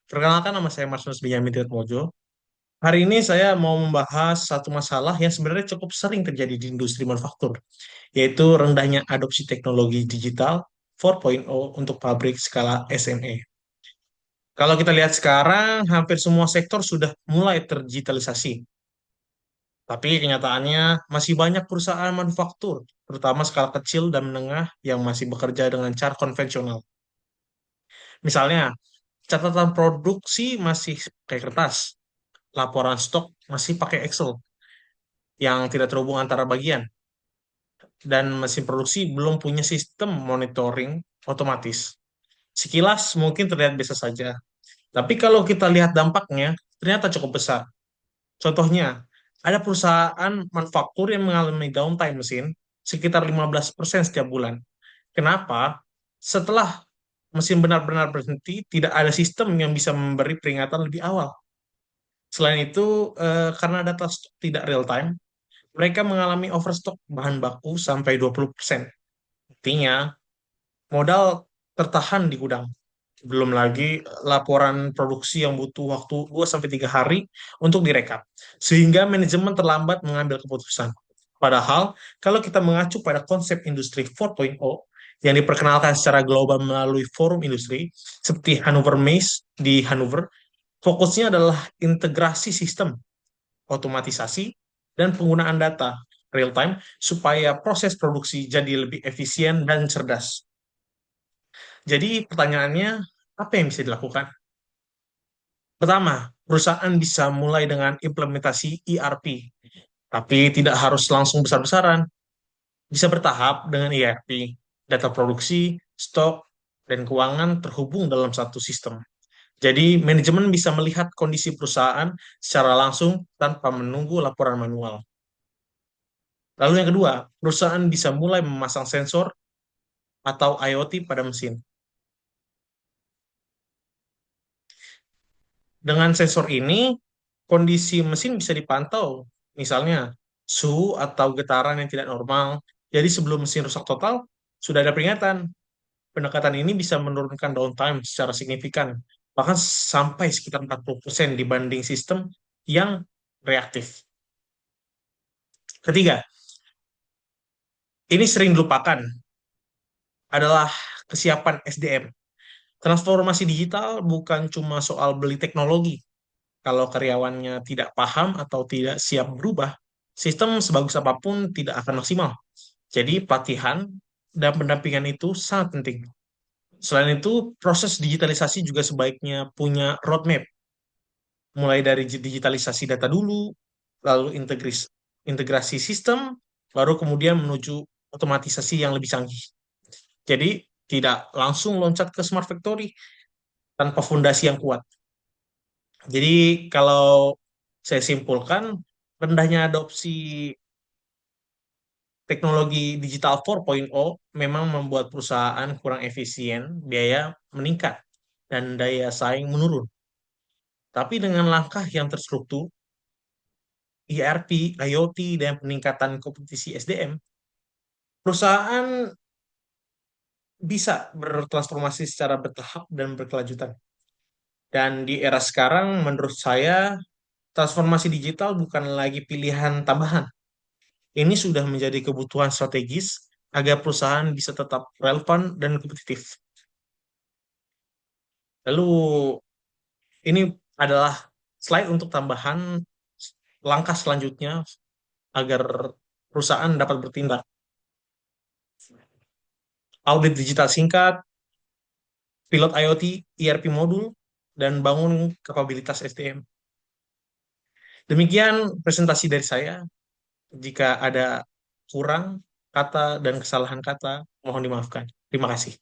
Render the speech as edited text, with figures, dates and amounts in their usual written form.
Perkenalkan nama saya Martinus Benyamin Tirtmojo. Hari ini saya mau membahas satu masalah yang sebenarnya cukup sering terjadi di industri manufaktur, yaitu rendahnya adopsi teknologi digital 4.0 untuk pabrik skala SME. Kalau kita lihat sekarang, hampir semua sektor sudah mulai terdigitalisasi. Tapi kenyataannya masih banyak perusahaan manufaktur, terutama skala kecil dan menengah yang masih bekerja dengan cara konvensional. Misalnya, catatan produksi masih pakai kertas, laporan stok masih pakai Excel yang tidak terhubung antara bagian, dan mesin produksi belum punya sistem monitoring otomatis. Sekilas mungkin terlihat biasa saja, tapi kalau kita lihat dampaknya, ternyata cukup besar. Contohnya, ada perusahaan manufaktur yang mengalami downtime mesin sekitar 15% setiap bulan. Kenapa? Setelah mesin benar-benar berhenti, tidak ada sistem yang bisa memberi peringatan lebih awal. Selain itu, karena data stok tidak real time, mereka mengalami overstock bahan baku sampai 20%. Artinya, modal tertahan di gudang. Belum lagi laporan produksi yang butuh waktu 2 sampai 3 hari untuk direkap. Sehingga manajemen terlambat mengambil keputusan. Padahal, kalau kita mengacu pada konsep industri 4.0 yang diperkenalkan secara global melalui forum industri, seperti Hannover Messe di Hannover, fokusnya adalah integrasi sistem, otomatisasi, dan penggunaan data real time supaya proses produksi jadi lebih efisien dan cerdas. Jadi pertanyaannya, apa yang bisa dilakukan? Pertama, perusahaan bisa mulai dengan implementasi ERP, tapi tidak harus langsung besar-besaran. Bisa bertahap dengan ERP, data produksi, stok, dan keuangan terhubung dalam satu sistem. Jadi, manajemen bisa melihat kondisi perusahaan secara langsung tanpa menunggu laporan manual. Lalu yang kedua, perusahaan bisa mulai memasang sensor atau IoT pada mesin. Dengan sensor ini, kondisi mesin bisa dipantau, misalnya suhu atau getaran yang tidak normal. Jadi sebelum mesin rusak total, sudah ada peringatan. Pendekatan ini bisa menurunkan downtime secara signifikan, bahkan sampai sekitar 40% dibanding sistem yang reaktif. Ketiga, ini sering dilupakan, adalah kesiapan SDM. Transformasi digital bukan cuma soal beli teknologi. Kalau karyawannya tidak paham atau tidak siap berubah, sistem sebagus apapun tidak akan maksimal. Jadi pelatihan dan pendampingan itu sangat penting. Selain itu, proses digitalisasi juga sebaiknya punya roadmap, mulai dari digitalisasi data dulu, lalu integrasi sistem, baru kemudian menuju otomatisasi yang lebih canggih. Jadi, tidak langsung loncat ke smart factory tanpa fondasi yang kuat. Jadi, kalau saya simpulkan, rendahnya adopsi teknologi digital 4.0 memang membuat perusahaan kurang efisien, biaya meningkat, dan daya saing menurun. Tapi dengan langkah yang terstruktur, ERP, IoT, dan peningkatan kompetisi SDM, perusahaan bisa bertransformasi secara bertahap dan berkelanjutan. Dan di era sekarang, menurut saya, transformasi digital bukan lagi pilihan tambahan. Ini sudah menjadi kebutuhan strategis agar perusahaan bisa tetap relevan dan kompetitif. Lalu, ini adalah slide untuk tambahan langkah selanjutnya agar perusahaan dapat bertindak. Audit digital singkat, pilot IoT, ERP modul, dan bangun kapabilitas SDM. Demikian presentasi dari saya. Jika ada kurang kata dan kesalahan kata, mohon dimaafkan. Terima kasih.